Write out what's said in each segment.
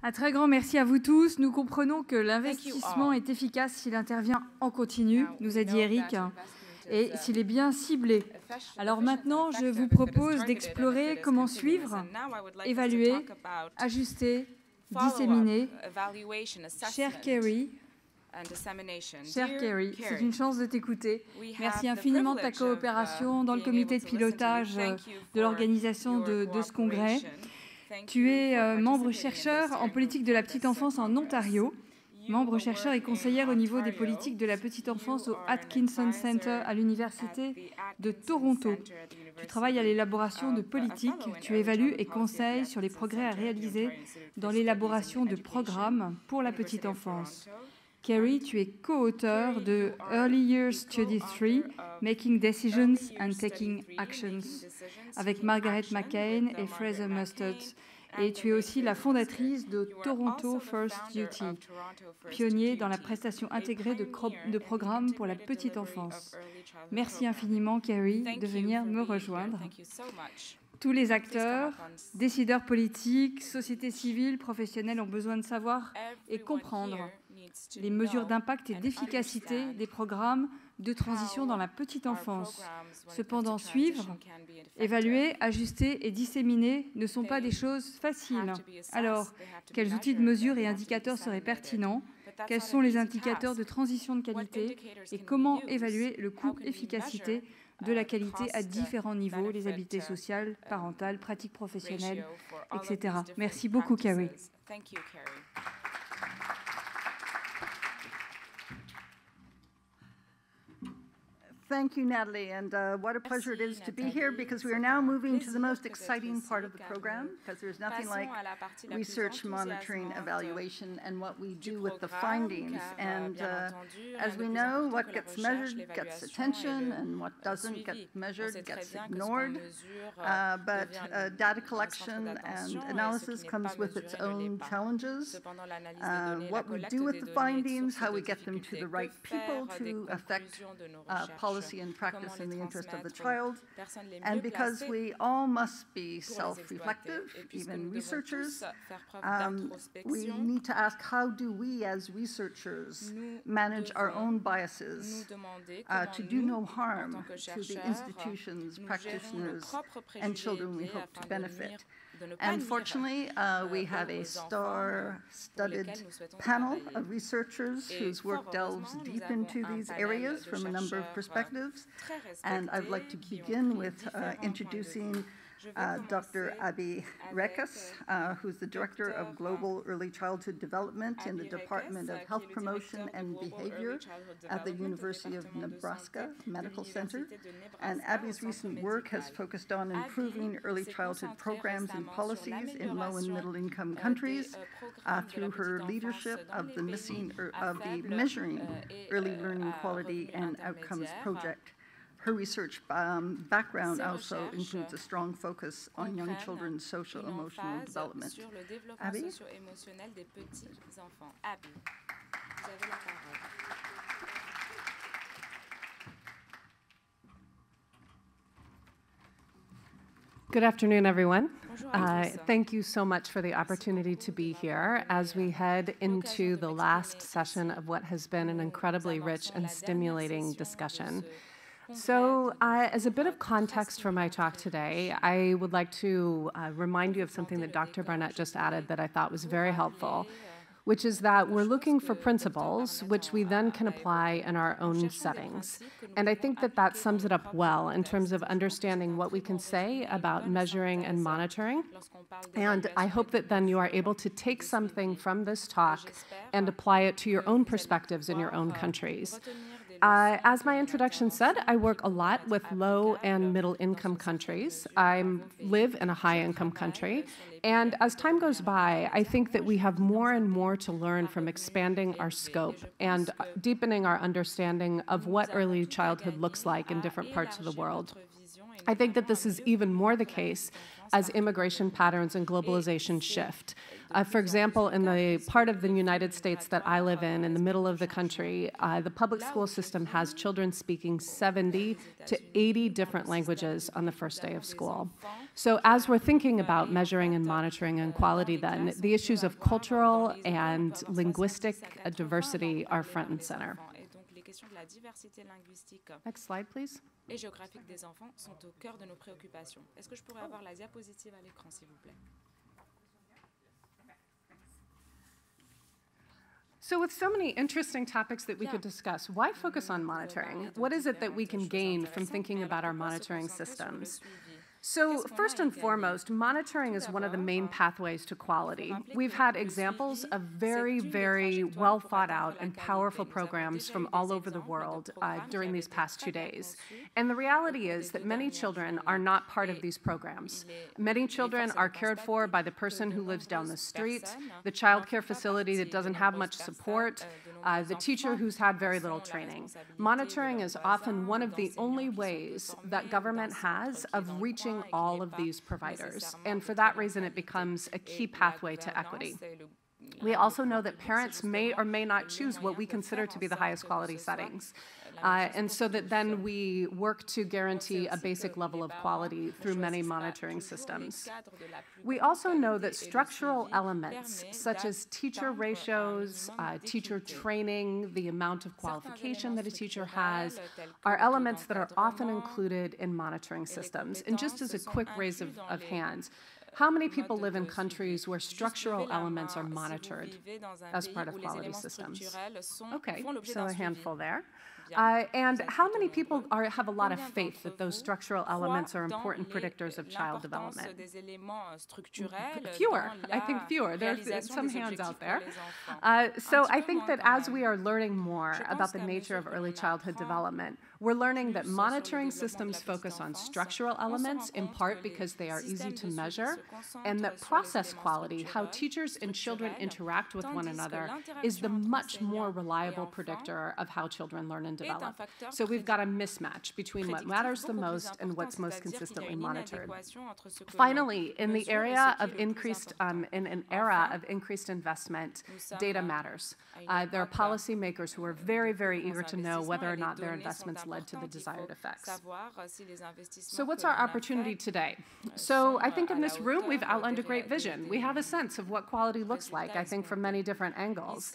Un très grand merci à vous tous. Nous comprenons que l'investissement est efficace s'il intervient en continu, nous a dit Eric, et s'il est bien ciblé. Alors maintenant, je vous propose d'explorer comment suivre, évaluer, ajuster, disséminer. Cher Kerry, c'est une chance de t'écouter. Merci infiniment de ta coopération dans le comité de pilotage de l'organisation de ce congrès. Tu es membre chercheur en politique de la petite enfance en Ontario, membre chercheur et conseillère au niveau des politiques de la petite enfance au Atkinson Center à l'Université de Toronto. Tu travailles à l'élaboration de politiques, tu évalues et conseilles sur les progrès à réaliser dans l'élaboration de programmes pour la petite enfance. Kerry, tu es co-auteur de Early Years Study 3, Making Decisions and Taking Actions, avec Margaret McCain et Fraser Mustard. Et tu es aussi la fondatrice de Toronto First Duty, pionnier dans la prestation intégrée de programmes pour la petite enfance. Merci infiniment, Kerry, de venir me rejoindre. Tous les acteurs, décideurs politiques, sociétés civiles, professionnels ont besoin de savoir et comprendre les mesures d'impact et d'efficacité des programmes de transition dans la petite enfance. Cependant, suivre, évaluer, ajuster et disséminer ne sont pas des choses faciles. Alors, quels outils de mesure et indicateurs seraient pertinents? Quels sont les indicateurs de transition de qualité? Et comment évaluer le coût-efficacité de la qualité à différents niveaux, les habiletés sociales, parentales, pratiques professionnelles, etc. Merci beaucoup, Kerry. Thank you, Natalie, and what a pleasure it is to be here because we are now moving to the most exciting part of the program because there's nothing like research, monitoring, evaluation, and what we do with the findings. And as we know, what gets measured gets attention and what doesn't get measured gets ignored. But data collection and analysis comes with its own challenges. What we do with the findings, how we get them to the right people to affect policy and practice in the interest of the child, and because we all must be self-reflective, even researchers, we need to ask how do we as researchers manage our own biases to do no harm to the institutions, practitioners, and children we hope to benefit. And fortunately, we have a star-studded panel of researchers whose work delves deep into these areas from a number of perspectives. And I'd like to begin with introducing Dr. Abby Rekas, who's the Director of Global Early Childhood Development in the Department of Health Promotion and Behavior at the University of Nebraska Medical Center. And Abby's recent work has focused on improving early childhood programs and policies in low and middle income countries through her leadership of the Measuring Early Learning Quality and Outcomes project. Her research background also includes a strong focus on young children's social emotional development. Abby? Good afternoon, everyone. Thank you so much for the opportunity to be here as we head into the last session of what has been an incredibly rich and stimulating discussion. So as a bit of context for my talk today, I would like to remind you of something that Dr. Barnett just added that I thought was very helpful, which is that we're looking for principles which we then can apply in our own settings. And I think that that sums it up well in terms of understanding what we can say about measuring and monitoring. And I hope that then you are able to take something from this talk and apply it to your own perspectives in your own countries. As my introduction said, I work a lot with low and middle income countries. I live in a high income country. And as time goes by, I think that we have more and more to learn from expanding our scope and deepening our understanding of what early childhood looks like in different parts of the world. I think that this is even more the case as immigration patterns and globalization shift. For example, in the part of the United States that I live in the middle of the country, the public school system has children speaking 70 to 80 different languages on the first day of school. So as we're thinking about measuring and monitoring inequality then, the issues of cultural and linguistic diversity are front and center. Next slide, please. Et géographique des enfants sont au cœur de nos préoccupations. Est-ce que je pourrais avoir la diapositive à l'écran, s'il vous plaît? So with so many interesting topics that we could discuss, why focus on monitoring? What is it that we can gain from thinking about our monitoring systems? So first and foremost, monitoring is one of the main pathways to quality. We've had examples of very, very well thought out and powerful programs from all over the world during these past 2 days. And the reality is that many children are not part of these programs. Many children are cared for by the person who lives down the street, the child care facility that doesn't have much support, the teacher who's had very little training. Monitoring is often one of the only ways that government has of reaching all of these providers. And for that reason, it becomes a key pathway to equity. We also know that parents may or may not choose what we consider to be the highest quality settings. And so that then we work to guarantee a basic level of quality through many monitoring systems. We also know that structural elements, such as teacher ratios, teacher training, the amount of qualification that a teacher has, are elements that are often included in monitoring systems. And just as a quick raise of hands, how many people live in countries where structural elements are monitored as part of quality systems? Okay, so a handful there. And how many people have a lot of faith that those structural elements are important predictors of child development? Fewer, I think fewer. There's some hands out there. So I think that as we are learning more about the nature of early childhood development, we're learning that monitoring systems focus on structural elements, in part because they are easy to measure, and that process quality, how teachers and children interact with one another, is the much more reliable predictor of how children learn and develop. So we've got a mismatch between what matters the most and what's most consistently monitored. Finally, in the area of increased, in an era of increased investment, data matters. There are policymakers who are very, very eager to know whether or not their investments led to the desired effects. So what's our opportunity today? So I think in this room, we've outlined a great vision. We have a sense of what quality looks like, I think, from many different angles.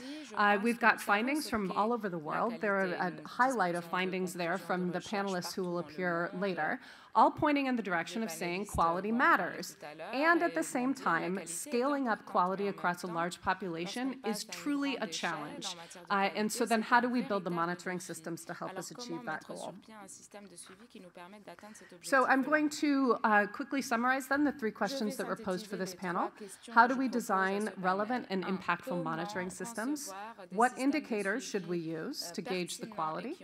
We've got findings from all over the world. There are a highlight of findings there from the panelists who will appear later, all pointing in the direction of saying quality matters. And at the same time, scaling up quality across a large population is truly a challenge. And so then how do we build the monitoring systems to help us achieve that goal? So I'm going to quickly summarize then the 3 questions that were posed for this panel. How do we design relevant and impactful monitoring systems? What indicators should we use to gauge the quality?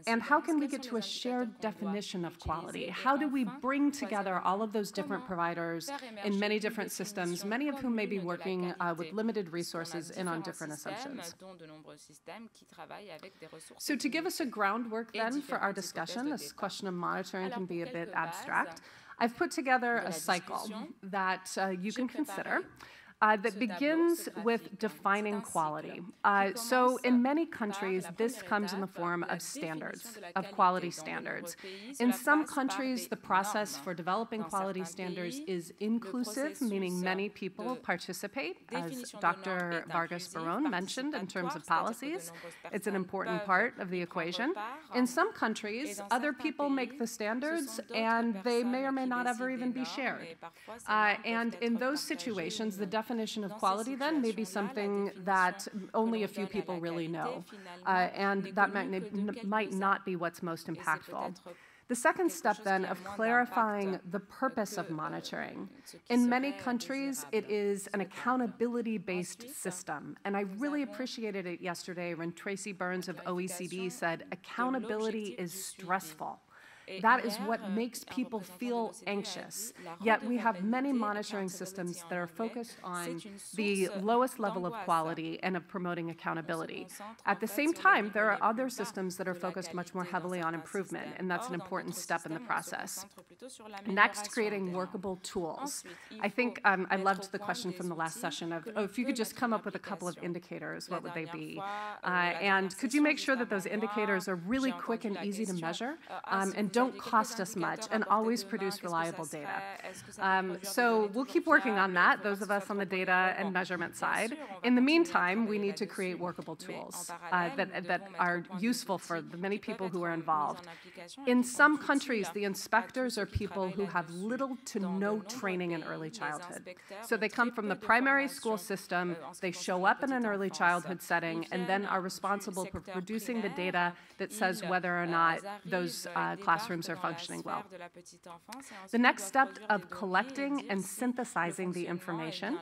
And how can we get to a shared definition of quality? How do we bring together all of those different providers in many different systems, many of whom may be working with limited resources and on different assumptions? So to give us a groundwork then for our discussion, this question of monitoring can be a bit abstract. I've put together a cycle that you can consider. That begins with defining quality. So in many countries, this comes in the form of standards, of quality standards. In some countries, the process for developing quality standards is inclusive, meaning many people participate, as Dr. Vargas-Barón mentioned in terms of policies. It's an important part of the equation. In some countries, other people make the standards, and they may or may not ever even be shared. And in those situations, the definition of quality then may be something that only a few people really know, and that might not be what's most impactful. The second step then of clarifying the purpose of monitoring. In many countries, it is an accountability-based system, and I really appreciated it yesterday when Tracy Burns of OECD said, accountability is stressful. That is what makes people feel anxious. Yet we have many monitoring systems that are focused on the lowest level of quality and of promoting accountability. At the same time, there are other systems that are focused much more heavily on improvement, and that's an important step in the process. Next, creating workable tools. I think I loved the question from the last session of, if you could just come up with a couple of indicators, what would they be? And could you make sure that those indicators are really quick and easy to measure and don't cost us much and always produce reliable data? So we'll keep working on that, those of us on the data and measurement side. In the meantime, we need to create workable tools that are useful for the many people who are involved. In some countries, the inspectors are people who have little to no training in early childhood. So they come from the primary school system, they show up in an early childhood setting, and then are responsible for producing the data that says whether or not those classrooms are functioning well. The next step of collecting and synthesizing the information,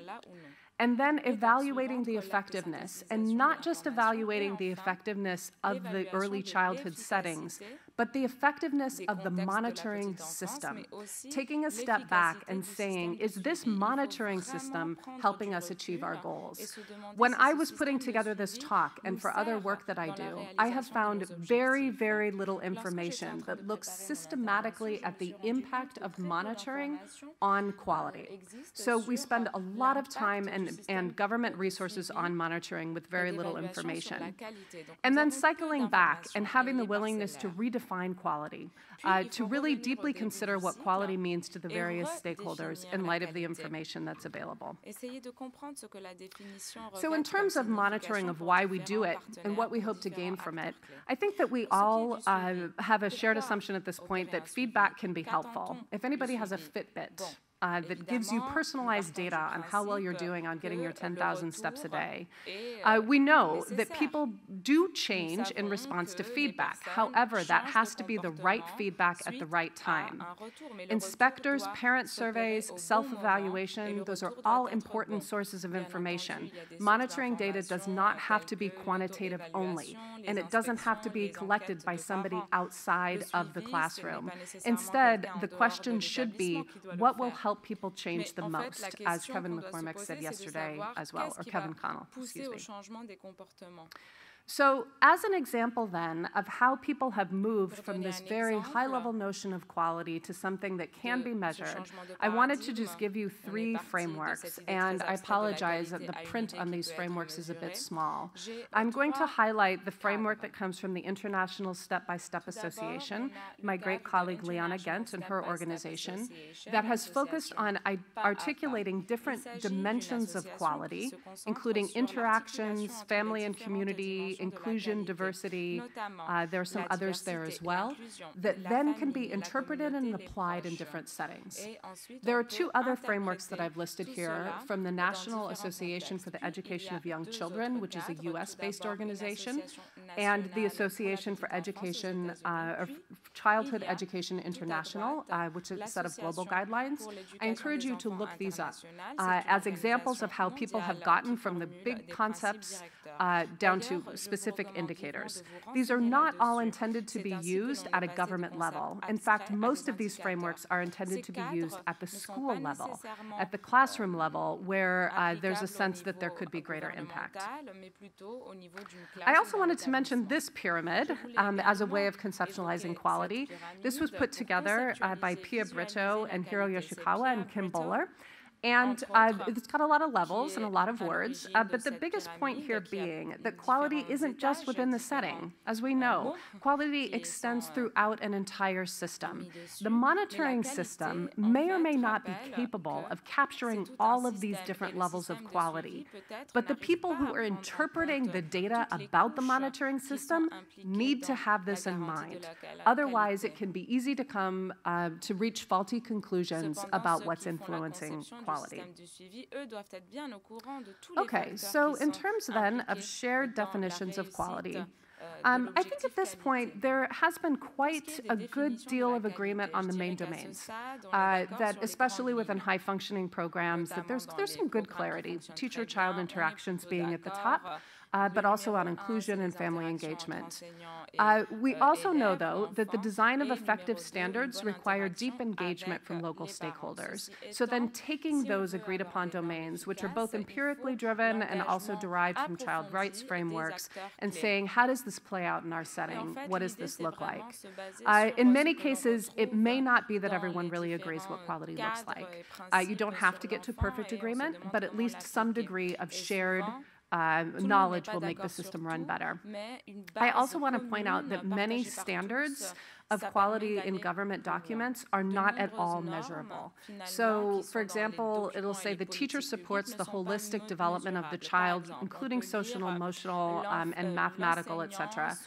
and then evaluating the effectiveness, and not just evaluating the effectiveness of the early childhood settings, but the effectiveness of the monitoring system. Taking a step back and saying, is this monitoring system helping us achieve our goals? When I was putting together this talk, and for other work that I do, I have found very, very little information that looks systematically at the impact of monitoring on quality. So we spend a lot of time and government resources on monitoring with very little information. And then cycling back and having the willingness to redefine quality, to really deeply consider what quality means to the various stakeholders in light of the information that's available. So in terms of monitoring of why we do it and what we hope to gain from it, I think that we all have a shared assumption at this point that feedback can be helpful. If anybody has a Fitbit, that gives you personalized data on how well you're doing on getting your 10,000 steps a day. We know that people do change in response to feedback. However, that has to be the right feedback at the right time. Inspectors, parent surveys, self-evaluation, those are all important sources of information. Monitoring data does not have to be quantitative only, and it doesn't have to be collected by somebody outside of the classroom. Instead, the question should be, what will help people change the most, as Kevin McCormick said yesterday as well, or Kevin Connell, excuse me. So as an example then of how people have moved from this very high-level notion of quality to something that can be measured, I wanted to just give you 3 frameworks, and I apologize that the print on these frameworks is a bit small. I'm going to highlight the framework that comes from the International Step-by-Step Association, my great colleague Liana Gent and her organization, that has focused on articulating different dimensions of quality, including interactions, family and community, inclusion, diversity, there are some others there as well, that then can be interpreted and applied in different settings. There are 2 other frameworks that I've listed here from the National Association for the Education of Young Children, which is a US-based organization, and the Association for Education, Childhood Education International, which is a set of global guidelines. I encourage you to look these up as examples of how people have gotten from the big concepts down to specific indicators. These are not all intended to be used at a government level. In fact, most of these frameworks are intended to be used at the school level, at the classroom level, where there's a sense that there could be greater impact. I also wanted to mention this pyramid as a way of conceptualizing quality. This was put together by Pia Brito and Hiro Yoshikawa and Kim Bowler. And it's got a lot of levels and a lot of words, but the biggest point here being that quality isn't just within the setting. As we know, quality extends throughout an entire system. The monitoring system may or may not be capable of capturing all of these different levels of quality, but the people who are interpreting the data about the monitoring system need to have this in mind. Otherwise, it can be easy to come to reach faulty conclusions about what's influencing quality. Okay, so in terms then of shared definitions of quality, I think at this point there has been quite a good deal of agreement on the main domains, that especially within high-functioning programs, that there's some good clarity, teacher-child interactions being at the top. but also on inclusion and family engagement. We also know, though, that the design of effective standards require deep engagement from local stakeholders. So then taking those agreed upon domains, which are both empirically driven and also derived from child rights frameworks, and saying, how does this play out in our setting? What does this look like? In many cases, it may not be that everyone really agrees what quality looks like. You don't have to get to perfect agreement, but at least some degree of shared knowledge will make the system run better. I also want to point out that many standards of quality in government documents are not at all measurable. So, for example, it'll say the teacher supports the holistic development of the child, including social, emotional, and mathematical, etc.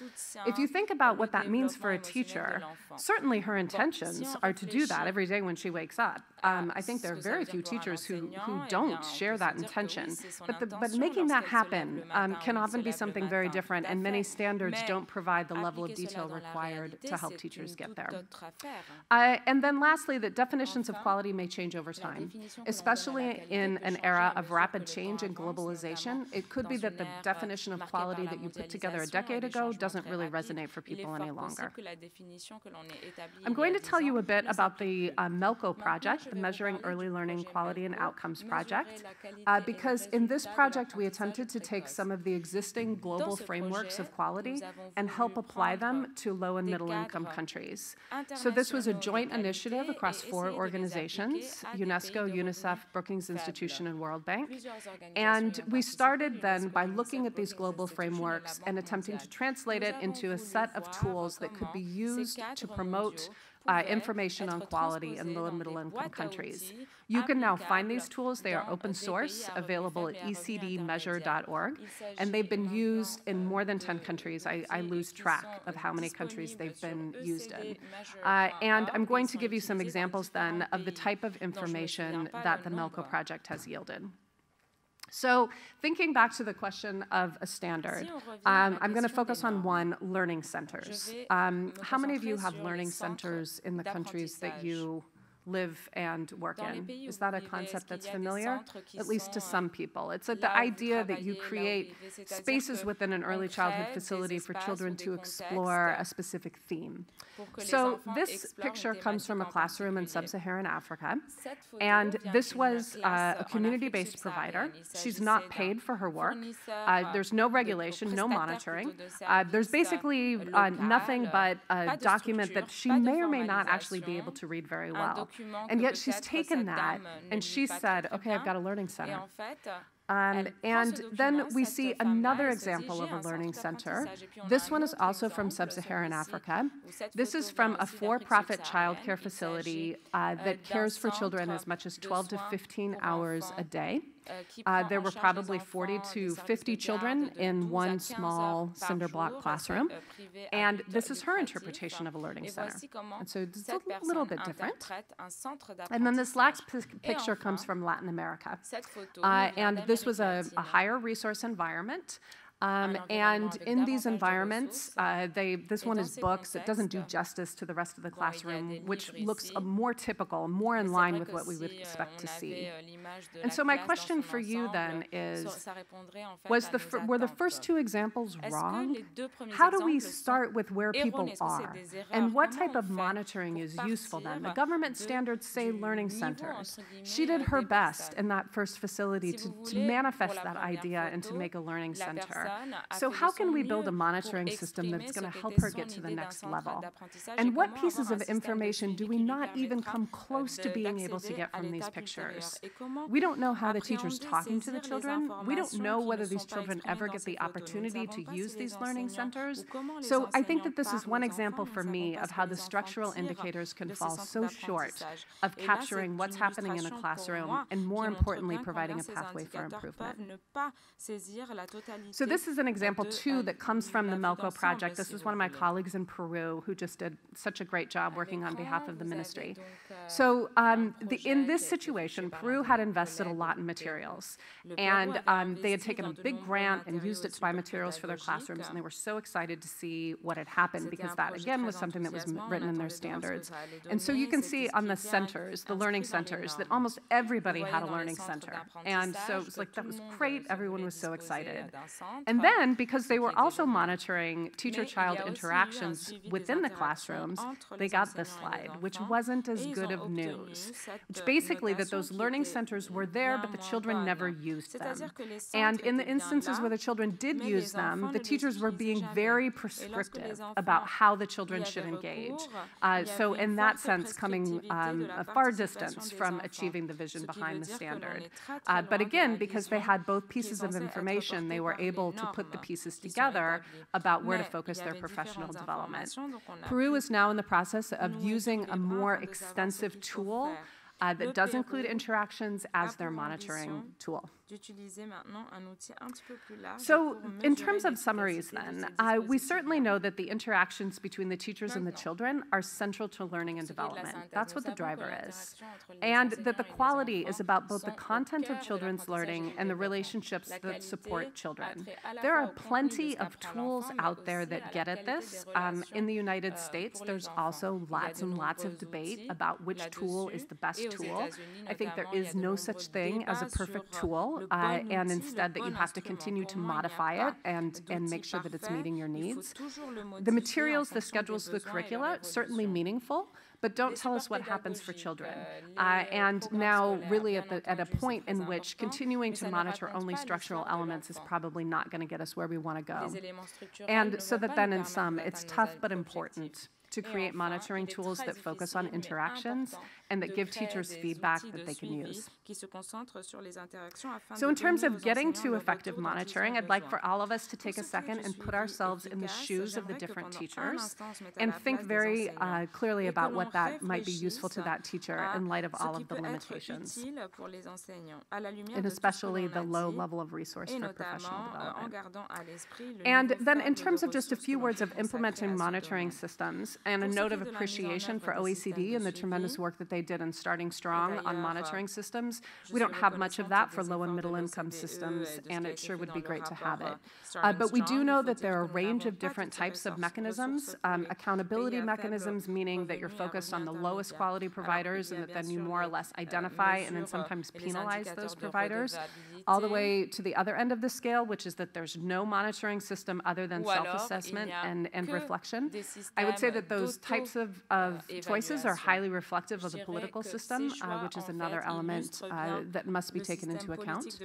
If you think about what that means for a teacher, certainly her intentions are to do that every day when she wakes up. I think there are very few teachers who don't share that intention. But making that happen can often be something very different, and many standards don't provide the level of detail required to help teachers get there. And then lastly, that definitions of quality may change over time, especially in an era of rapid change and globalization. It could be that the definition of quality that you put together a decade ago doesn't really resonate for people any longer. I'm going to tell you a bit about the MELCO project, the Measuring Early Learning Quality and Outcomes project, because in this project we attempted to take some of the existing global frameworks of quality and help apply them to low and middle income countries. So this was a joint initiative across 4 organizations, UNESCO, UNICEF, Brookings Institution, and World Bank. And we started then by looking at these global frameworks and attempting to translate it into a set of tools that could be used to promote information on quality in low and middle income countries. You can now find these tools. They are open source, available at ecdmeasure.org, and they've been used in more than 10 countries. I lose track of how many countries they've been used in. And I'm going to give you some examples then of the type of information that the MELCO project has yielded. So thinking back to the question of a standard, I'm going to focus on one, learning centers. How many of you have learning centers in the countries that you live and work in? Is that a concept that's familiar? At least to some people. It's the idea that you create spaces within an early childhood facility for children to explore a specific theme. So this picture comes from a classroom in sub-Saharan Africa, and this was a community-based provider. She's not paid for her work. There's no regulation, no monitoring. There's basically nothing but a document that she may or may not actually be able to read very well. And yet she's taken that and she said, okay, I've got a learning center. And then we see another example of a learning center. This one is also from sub-Saharan Africa. This is from a for-profit childcare facility that cares for children as much as 12 to 15 hours a day. There were probably 40 to 50 children in one small cinder block classroom. And this is her interpretation of a learning center. And so it's a little bit different. And then this last picture comes from Latin America. And this was a higher resource environment. And in these environments, this one is books. It doesn't do justice to the rest of the classroom, which looks more typical, more in line with what we would expect to see. And so my question for you then is, were the first 2 examples wrong? How do we start with where people are? And what type of monitoring is useful then? The government standards say learning centers. She did her best in that first facility to manifest that idea and to make a learning center. So how can we build a monitoring system that's going to help her get to the next level? And what pieces of information do we not even come close to being able to get from these pictures? We don't know how the teacher's talking to the children. We don't know whether these children ever get the opportunity to use these learning centers. So I think that this is one example for me of how the structural indicators can fall so short of capturing what's happening in a classroom and, more importantly, providing a pathway for improvement. So this is an example, too, that comes from the MELCO project. This is one of my colleagues in Peru who just did such a great job working on behalf of the ministry. So in this situation, Peru had invested a lot in materials. And they had taken a big grant and used it to buy materials for their classrooms. And they were so excited to see what had happened, because that, again, was something that was written in their standards. And so you can see on the centers, the learning centers, that almost everybody had a learning center. And so it was like, that was great. Everyone was so excited. And then, because they were also monitoring teacher-child interactions within the classrooms, they got this slide, which wasn't as good of news. Which basically that those learning centers were there, but the children never used them. And in the instances where the children did use them, the teachers were being very prescriptive about how the children should engage. So in that sense, coming a far distance from achieving the vision behind the standard. But again, because they had both pieces of information, they were able to put the pieces together about where to focus their professional development. Peru is now in the process of using a more extensive tool that does include interactions as their monitoring tool. So in terms of summaries then, we certainly know that the interactions between the teachers and the children are central to learning and development. That's what the driver is. And that the quality is about both the content of children's learning and the relationships that support children. There are plenty of tools out there that get at this. In the United States, there's also lots and lots of debate about which tool is the best tool. I think there is no such thing as a perfect tool. And instead that you have to continue to modify it and make sure that it's meeting your needs. The materials, the schedules, the curricula, certainly meaningful, but don't tell us what happens for children. And now really at a point in which continuing to monitor only structural elements is probably not going to get us where we want to go. And so that then in sum, it's tough but important to create monitoring tools that focus on interactions and that give teachers feedback that they can use. So in terms of getting to effective monitoring, I'd like for all of us to take a second and put ourselves in the shoes of the different teachers and think very clearly about what that might be useful to that teacher in light of all of the limitations, and especially the low level of resource for professional development. And then in terms of just a few words of implementing monitoring systems, and a note of appreciation for OECD and the tremendous work that they did in starting strong on monitoring systems. We don't have much of that for low and middle income systems, and it sure would be great to have it. But we do know that there are a range of different types of mechanisms. Accountability mechanisms, meaning that you're focused on the lowest quality providers and that then you more or less identify and then sometimes penalize those providers, all the way to the other end of the scale, which is that there's no monitoring system other than self-assessment and reflection. I would say that those types of choices are highly reflective of the political system, which is another element that must be taken into account.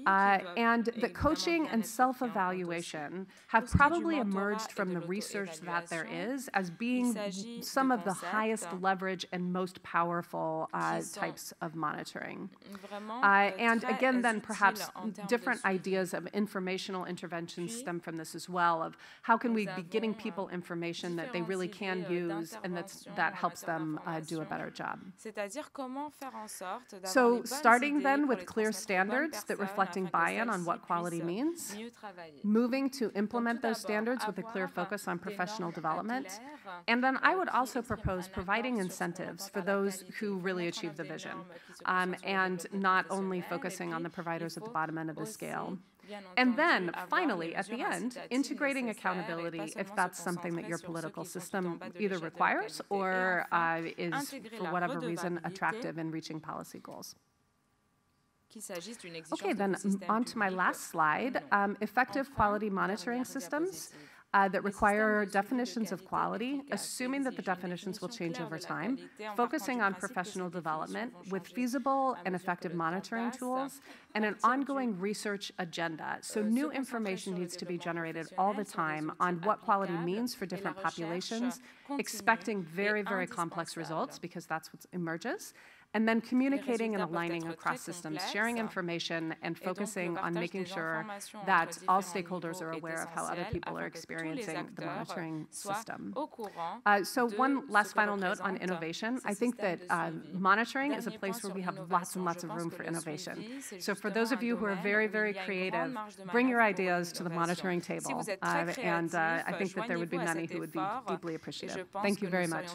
And the coaching and self-evaluation have probably emerged from the research that there is as being some of the highest leverage and most powerful types of monitoring. And again, then perhaps different ideas of informational interventions stem from this as well, of how can we be getting people information that they really can use and that helps them do a better job. So starting then with clear standards that reflecting buy-in on what quality means, moving to implement those standards with a clear focus on professional development, and then I would also propose providing incentives for those who really achieve the vision, and not only focusing on the providers at the bottom end of the scale. And then, finally, at the end, integrating accountability if that's something that your political system either requires or is, for whatever reason, attractive in reaching policy goals. Okay, then on to my last slide, effective quality monitoring systems that require definitions of quality, assuming that the definitions will change over time, focusing on professional development with feasible and effective monitoring tools, and an ongoing research agenda. So new information needs to be generated all the time on what quality means for different populations, expecting very, very complex results because that's what emerges. And then communicating and aligning across systems, sharing information, and focusing on making sure that all stakeholders are aware of how other people are experiencing the monitoring system. So one last final note on innovation. I think that monitoring is a place where we have lots and lots of room for innovation. So for those of you who are very, very creative, bring your ideas to the monitoring table. And I think that there would be many who would be deeply appreciative. Thank you very much.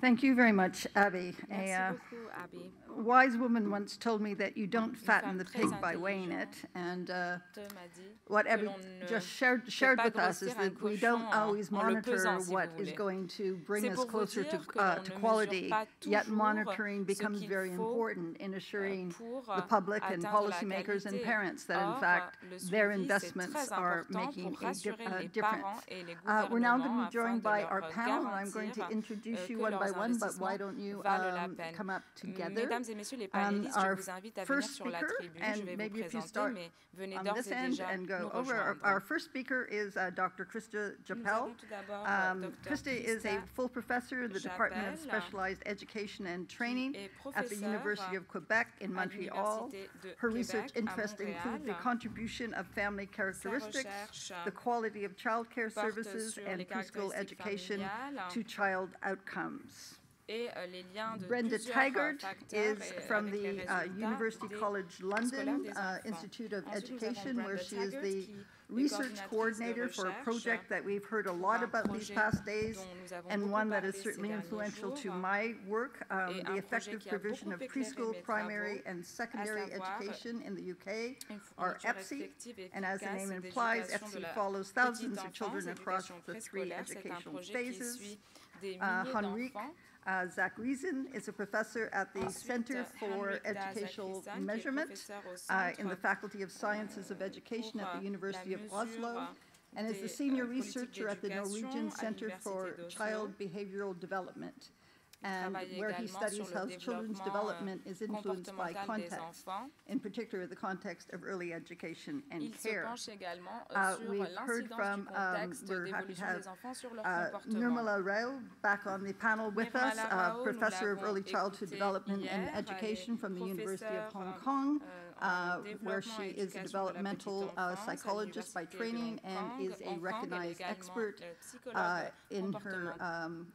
Thank you very much, Abby. Merci beaucoup, Abby. A wise woman once told me that you don't fatten the pig by weighing it, and what Abby just shared with us is that we don't always monitor what is going to bring us closer to quality, yet monitoring becomes very important in assuring the public and policymakers and parents that, in fact, their investments are making a difference. We're now going to be joined by our panel, and I'm going to introduce you one by one, but why don't you come up together? Mesdames et messieurs les panélistes, je vous invite à venir sur la tribune. Je vais vous présenter, mais venez d'ores et déjà nous rejoindre. Our first speaker is Dr. Krista Jappel. Krista is a full professor in the Department of Specialized Education and Training at the University of Quebec in Montreal. Her research interests include the contribution of family characteristics, the quality of child care services, and preschool education to child outcomes. Brenda Taggart is from the University College London Institute of Education, where she is the research coordinator for a project that we've heard a lot about these past days, and one that is certainly influential to my work, the effective provision of preschool, primary, and secondary education in the UK, or EPSI, and as the name implies, EPSI follows thousands of children across the 3 educational phases. Henrique Zach Reason is a professor at the Center for Educational Measurement in the Faculty of Sciences of Education at the University of Oslo, and is the senior researcher at the Norwegian Center for Child Behavioral Development, and where he studies how children's development is influenced by context, in particular the context of early education and care. We've heard from, we're happy to have Nirmala Rao back on the panel with us, professor of early childhood development and education from the University of Hong Kong, where she is a developmental psychologist by training and is a recognized expert in her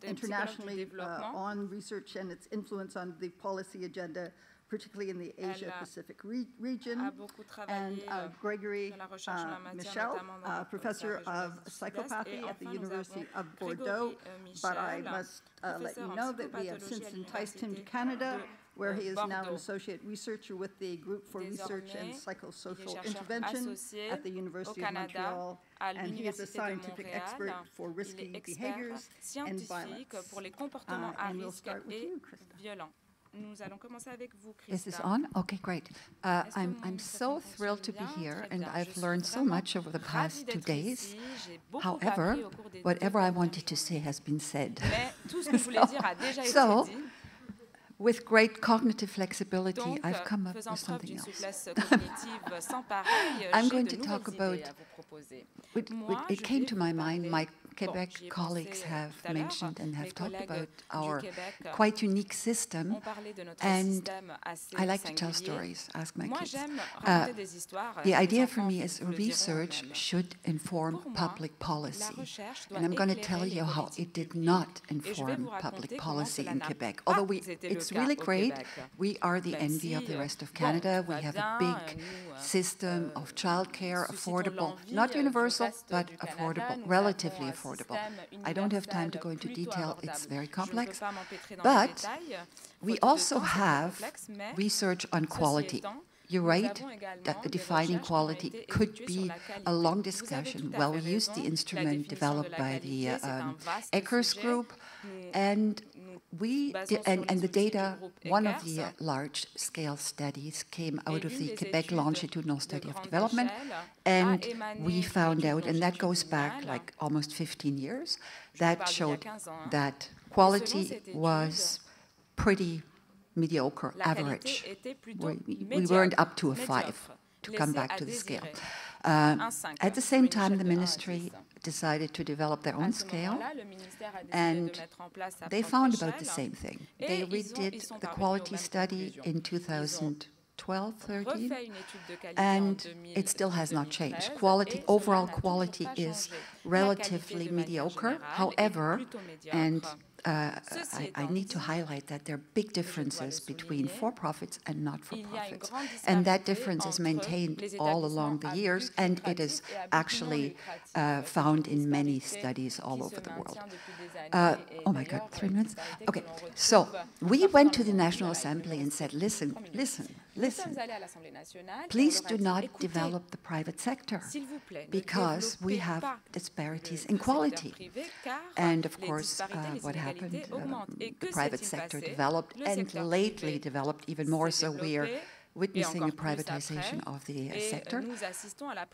internationally on research and its influence on the policy agenda, particularly in the Asia-Pacific region. And Gregory Michel, professor of psychopathy at the University of Bordeaux. But I must let you know that we have since enticed him to Canada, where he is now an associate researcher with the Group for Research and Psychosocial Intervention at the University of Montreal, and he is a scientific expert for risky behaviors and violence. And we'll start with you, Krista. Is this on? Okay, great. I'm so thrilled to be here, and I've learned so much over the past 2 days. However, whatever I wanted to say has been said. So, with great cognitive flexibility, I've come up with something else. I'm going to talk about, it came to my mind, my Quebec colleagues have mentioned and have talked about our quite unique system, and I like to tell stories, ask my kids. The idea for me is research should inform public policy, and I'm going to tell you how it did not inform public policy in Quebec. Although it's really great, we are the envy of the rest of Canada. We have a big system of childcare, affordable, not universal, but affordable, relatively affordable. I don't have time to go into detail, it's very complex, but we also have research on quality. You're right, defining quality could be a long discussion. Well, we used the instrument developed by the Eckers Group, and the data, one of the large-scale studies came out of the Quebec Longitudinal Study of Development, and we found out, and that goes back like almost 15 years, that showed that quality was pretty mediocre, average. We weren't up to a 5, to come back to the scale. At the same time, the ministry decided to develop their own scale, and they found about the same thing. They redid the quality study in 2012-13, and it still has not changed. Overall quality is relatively mediocre. However, and I need to highlight that there are big differences between for-profits and not-for-profits. And that difference is maintained all along the years, and it is actually found in many studies all over the world. Oh my God, 3 minutes? Okay, so we went to the National Assembly and said, listen, please do not develop the private sector because we have disparities in quality. And of course, what happened? The private sector developed and lately developed even more, so we are witnessing a privatization of the sector.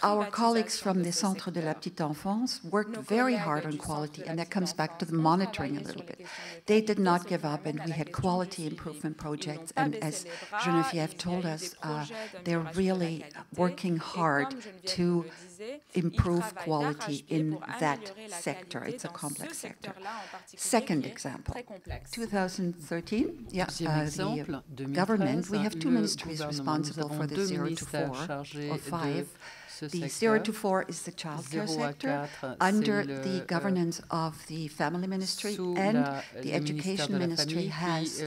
Our colleagues from the Centre de la Petite Enfance worked very hard on quality, and that comes back to the monitoring a little bit. They did not give up, and we had quality improvement projects, and as Geneviève told us, they're really working hard to improve quality in that sector. It's a complex sector. Second example, 2013, the government, we have 2 ministries responsible for the 0 to 4 or 5. The 0 to 4 is the child care sector under the governance of the Family Ministry, and the Education Ministry has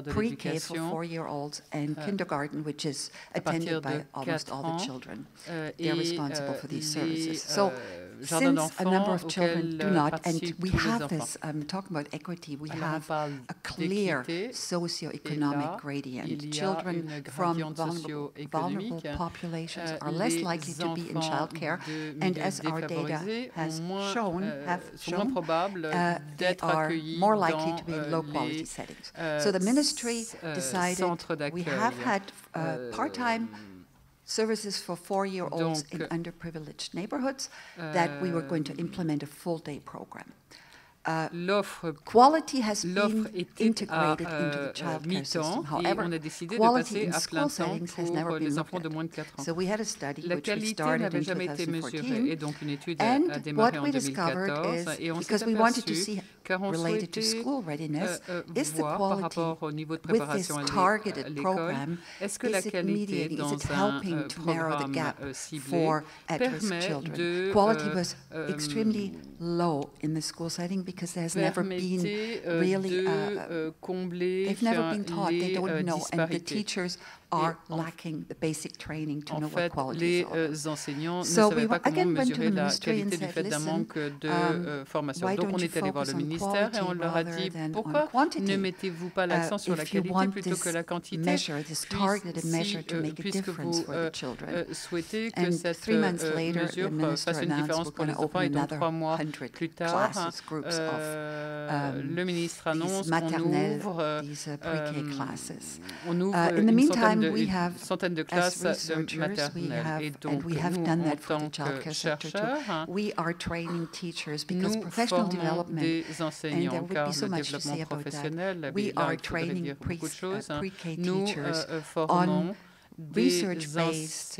pre-K for 4-year-olds and kindergarten, which is attended by almost all the children. They're responsible for these services. So since a number of children do not, and we have this, talking about equity, we have a clear socioeconomic gradient. Children from vulnerable populations are less likely to be in childcare, and as our data has shown, they are more likely to be in low-quality settings. So the ministry decided we have had part-time services for 4-year-olds in underprivileged neighborhoods, that we were going to implement a full-day program. Quality has been integrated into the child care system. However, quality in school settings has never been looked at. So we had a study which we started in 2014, and what we discovered is, because we wanted to see related to school readiness, is the quality with this targeted program, is it mediating, is it helping to narrow the gap for at-risk children? Quality was extremely low in the school setting because there's never been really, they've never been taught, they don't know, and the teachers are lacking the basic training to know what quality is all about. So we again went to the ministry and said, listen, why don't you focus on quality rather than on quantity? If you want this measure, this targeted measure to make a difference for the children. And 3 months later, the minister announced we're going to open another 100 classes, groups of these maternelles, these pre-K classes. In the meantime, we have, as researchers, we have done that for the childcare sector too. We are training teachers because professional development, and there would be so much to say about that. We are training pre-K teachers on research-based,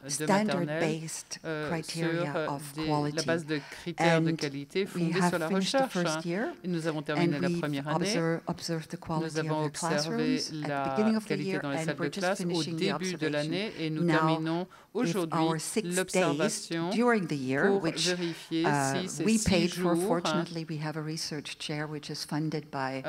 standard-based criteria of quality. And we have finished the first year, and we observed the quality of the classrooms at the beginning of the year, and we're just finishing the observation now with our 6 days during the year, which we paid for. Fortunately, we have a research chair which is funded by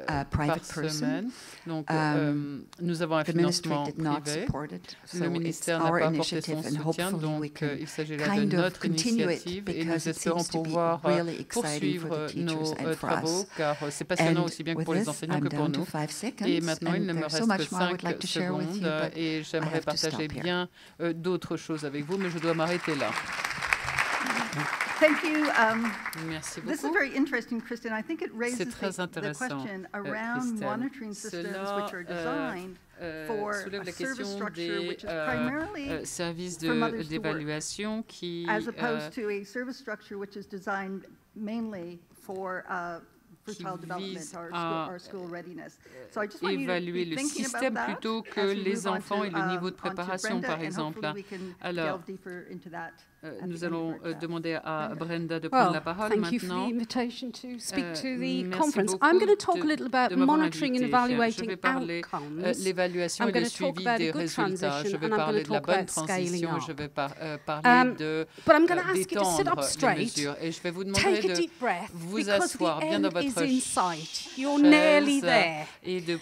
a private person. The ministry did not support it, so it's our initiative, and hopefully we can kind of continue it because it seems to be really exciting for the teachers and for us. And with this, I'm down to 5 seconds, and there's so much more I would like to share with you, but I have to stop here. D'autres choses avec vous, mais je dois m'arrêter là. Thank you. Merci beaucoup. This is very interesting, Kristen. I think it raises the question around monitoring systems which are designed for a service structure which is primarily for mothers to work, as opposed to a service structure which is designed mainly for child development or school readiness. So I just want you to be thinking about that plutôt que les enfants et le niveau de préparation, par exemple. Alors, delve deeper into that. Nous allons demander à Brenda de prendre la parole maintenant. Thank you for the invitation to speak to the Merci conference. beaucoup I'm going to talk a little about de m'avoir monitoring and invité. evaluating Je vais parler l'évaluation et le suivi des résultats. Je vais parler de la bonne transition. Je vais parler d'étendre les mesures. Et je vais vous demander de vous asseoir bien dans votre chaise et de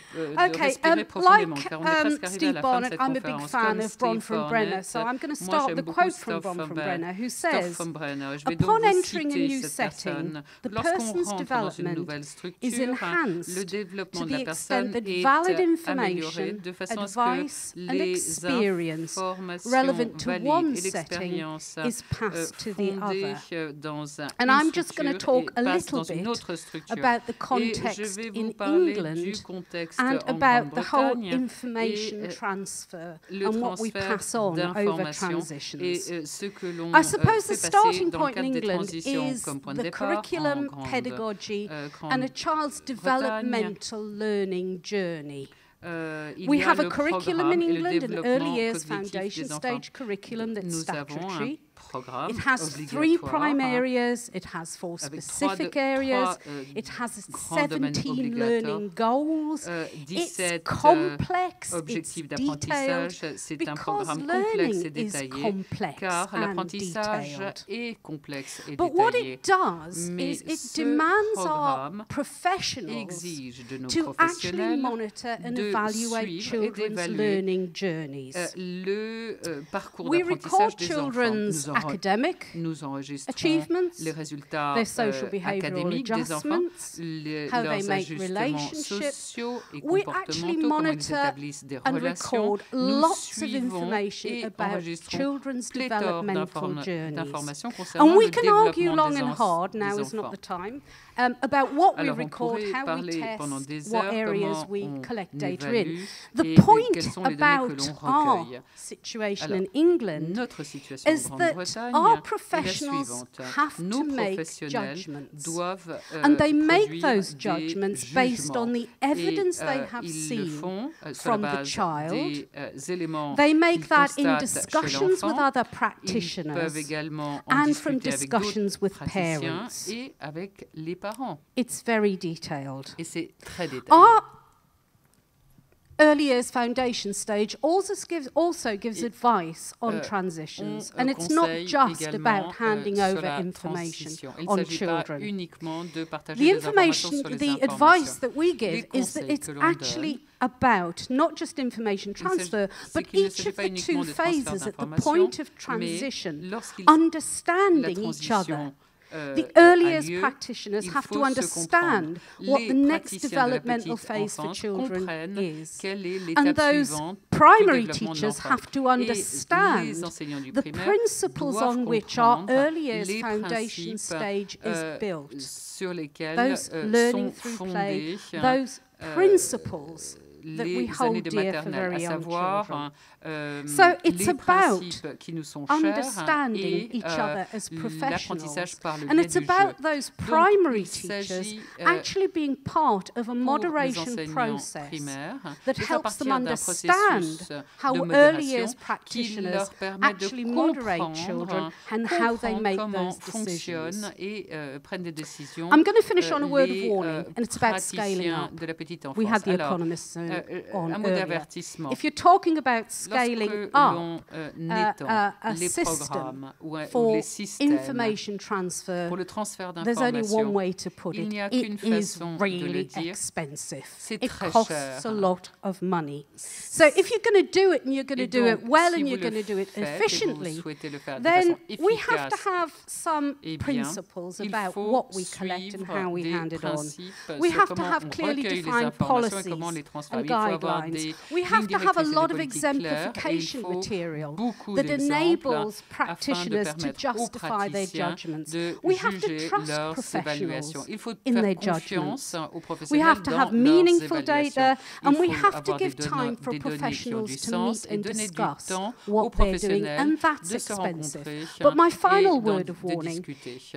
respirer profondément, car on est presque arrivé à la fin de cette conférence. Comme Steve Barnett, moi j'aime beaucoup Steve Brenner, who says, upon entering a new setting, the person's development is enhanced le développement de la personne est amélioré de façon à ce que les informations valides et l'expérience fondées dans une structure et passent dans une autre structure. Et je vais vous parler du contexte en Grande-Bretagne et le transfert d'informations et ce que l'on fait passer dans le cadre des transitions comme point de départ en Grande-Bretagne. We have a curriculum in England, an early years foundation stage curriculum that's statutory. It has 3 prime areas, it has 4 specific areas, it has 17 learning goals, it's complex, it's detailed, because learning is complex and detailed. But what it does is it demands our professionals to actually monitor and evaluate children's learning journeys. We record children's academic achievements, their social behavioral adjustments, how they make relationships. We actually monitor and record lots of information about children's developmental journeys. And we can argue long and hard, now is not the time, about what we record, how we test, what areas we collect data in. The point about our situation in England is that our professionals have to make judgments, and they make those judgments based on the evidence they have seen from the child. They make that in discussions with other practitioners and from discussions with parents. It's very detailed. Our early years foundation stage also gives advice on transitions, and it's not just about handing over information on children. The advice that we give is that it's actually about not just information transfer, but each of the 2 phases at the point of transition, understanding each other. The earliest practitioners have to understand what the next developmental phase for children is. And those primary teachers have to understand the principles on which our early years foundation stage is built. Those learning through play, those principles that we hold dear for very young children. So it's about understanding each other as professionals, and it's about those primary teachers actually being part of a moderation process that helps them understand how early years practitioners actually moderate children and how they make those decisions. I'm going to finish on a word of warning, and it's about scaling up. We had the economists on earlier. If you're talking about scaling up a system for information transfer, there's only one way to put it. It is really expensive. It costs a lot of money. So if you're going to do it and you're going to do it well and you're going to do it efficiently, then we have to have some principles about what we collect and how we hand it on. We have to have clearly defined policies and guidelines. We have to have a lot of exemplification material that enables practitioners to justify their judgments. We have to trust professionals in their judgments. We have to have meaningful data, and we have to give time for professionals to meet and discuss what they're doing, and that's expensive. But my final word of warning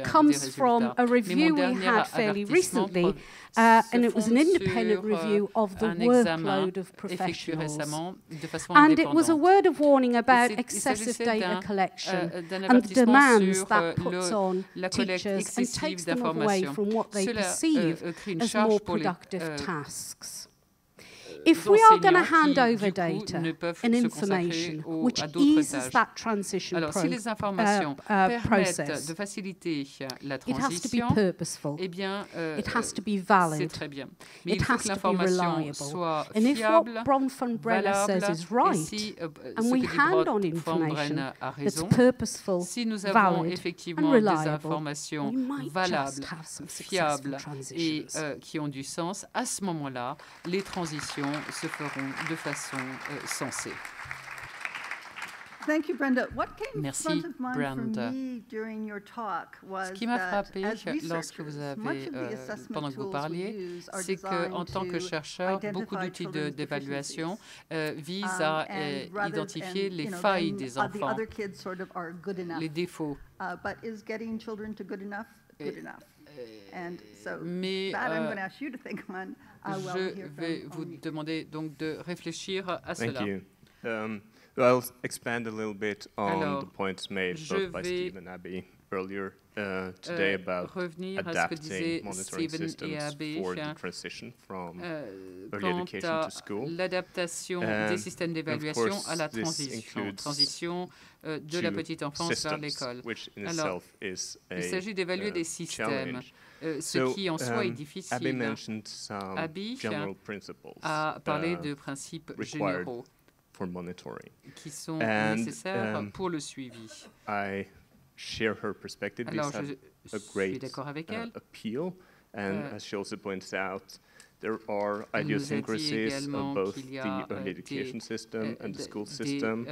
comes from a review we had fairly recently, and it was an independent review of the examens effectués récemment de façon and indépendante. it was a word of warning about excessive data collection and the demands that puts on teachers and takes them away from what they perceive as more productive tasks. If we are going to hand over data and information, which eases that transition si les informations permettent de faciliter la transition, it has to be purposeful. Eh bien, it has to be valid. C'est très bien. Mais it has to be reliable. Soit and if fiable, what Bron von Brenner says is right, si, and we hand on information that's purposeful, si nous avons valid, effectivement and reliable, des informations valables, fiables et qui ont du sens, à ce moment-là, les transitions se feront de façon sensée. Thank you, Brenda. What came Merci, front of mind Brenda. for me during your talk was Ce qui m'a that frappé as lorsque vous researchers, avez, much of the assessment pendant que vous tools parliez, we use are c'est qu'en designed tant que to chercheur, beaucoup identify d'outils children's d'évaluation deficiencies. visent à identifier les failles des enfants, the other kids sort of are good enough. les défauts. But is getting children to good enough good enough? And so Mais that I'm going to ask you to think on. Je vais vous demander donc de réfléchir à cela. Thank you. I'll expand a little bit on the points made both by Steve and Abby earlier today about adapting monitoring systems for the transition from early education to school. L'adaptation des systèmes d'évaluation à la transition de la petite enfance vers l'école. Alors, il s'agit d'évaluer des systèmes, ce qui en soi est difficile. Abby a parlé de principes généraux qui sont nécessaires pour le suivi. Share her perspective. Alors, These je have a great suis d'accord avec elle. Appeal, and as she also points out, there are idiosyncrasies of both the early education system and the school system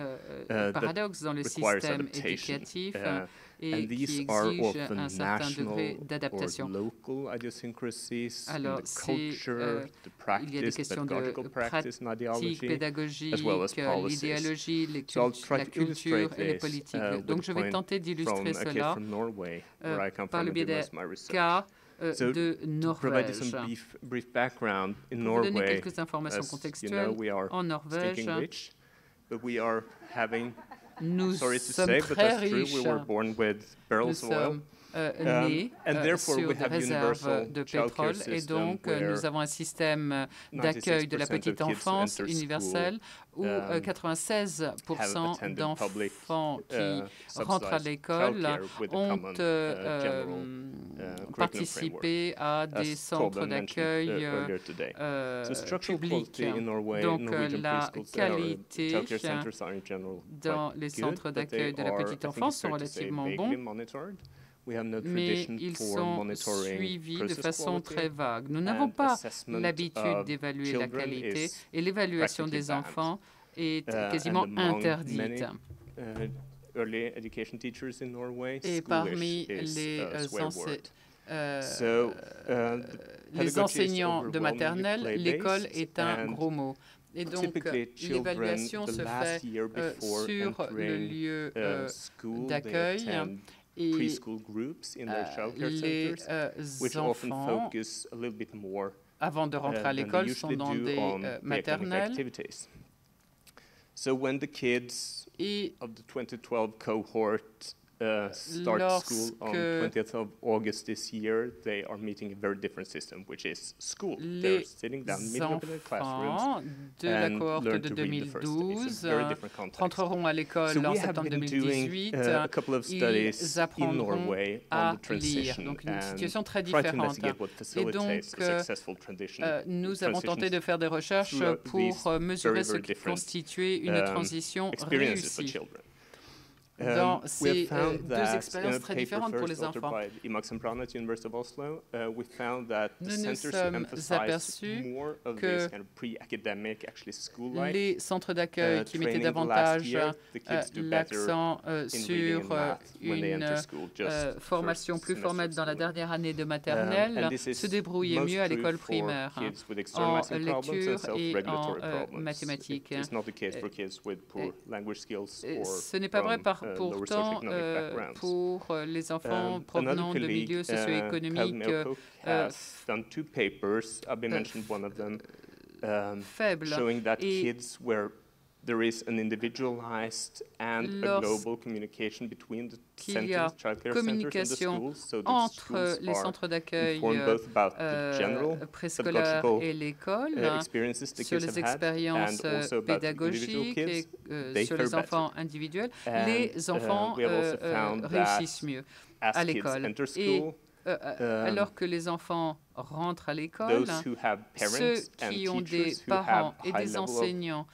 paradoxes dans le système éducatif et qui exigent un certain degré d'adaptation. Alors, il y a des questions de pratique pédagogique, l'idéologie, la culture et les politiques. Donc, je vais tenter d'illustrer cela par le biais des cas de Norvège. Pour vous donner quelques informations contextuelles, en Norvège, nous sommes très riches. Nous sommes nés sur des réserves de pétrole et donc nous avons un système d'accueil de la petite enfance universel où 96% d'enfants qui rentrent à l'école ont participé à des centres d'accueil publics. Donc la qualité dans les centres d'accueil de la petite enfance sont relativement bons, mais ils sont suivis de façon très vague. Nous n'avons pas l'habitude d'évaluer la qualité et l'évaluation des enfants est quasiment interdite. Et parmi les enseignants de maternelle, l'école est un gros mot. Et donc, l'évaluation se fait sur le lieu d'accueil. Et les enfants, avant de rentrer à l'école, sont dans des maternelles. Et of the 2012 cohort start school on 20th of August this year, they are meeting a very different system, which is school. They're sitting down in the middle of the classrooms de la cohorte de 2012 rentreront à l'école en septembre 2018. Ils apprendront à lire. Donc une situation très différente. Et donc, nous avons tenté de faire des recherches pour mesurer ce qui constituait une transition réussie. Dans ces deux expériences très différentes pour les enfants. Nous nous sommes aperçus que les centres d'accueil qui mettaient davantage l'accent sur une formation plus formelle dans la dernière année de maternelle se débrouillaient mieux à l'école primaire en lecture et en mathématiques. Ce n'est pas vrai pourtant, pour les enfants provenant de milieux socio-économiques faible. Showing that kids where there is an individualized and a global communication between the centers, childcare centers and the schools, so the entre les centres d'accueil préscolaires et l'école, sur les expériences pédagogiques et sur les enfants individuels, les enfants réussissent mieux à l'école. Et alors que les enfants rentrent à l'école, ceux qui ont des parents et des enseignants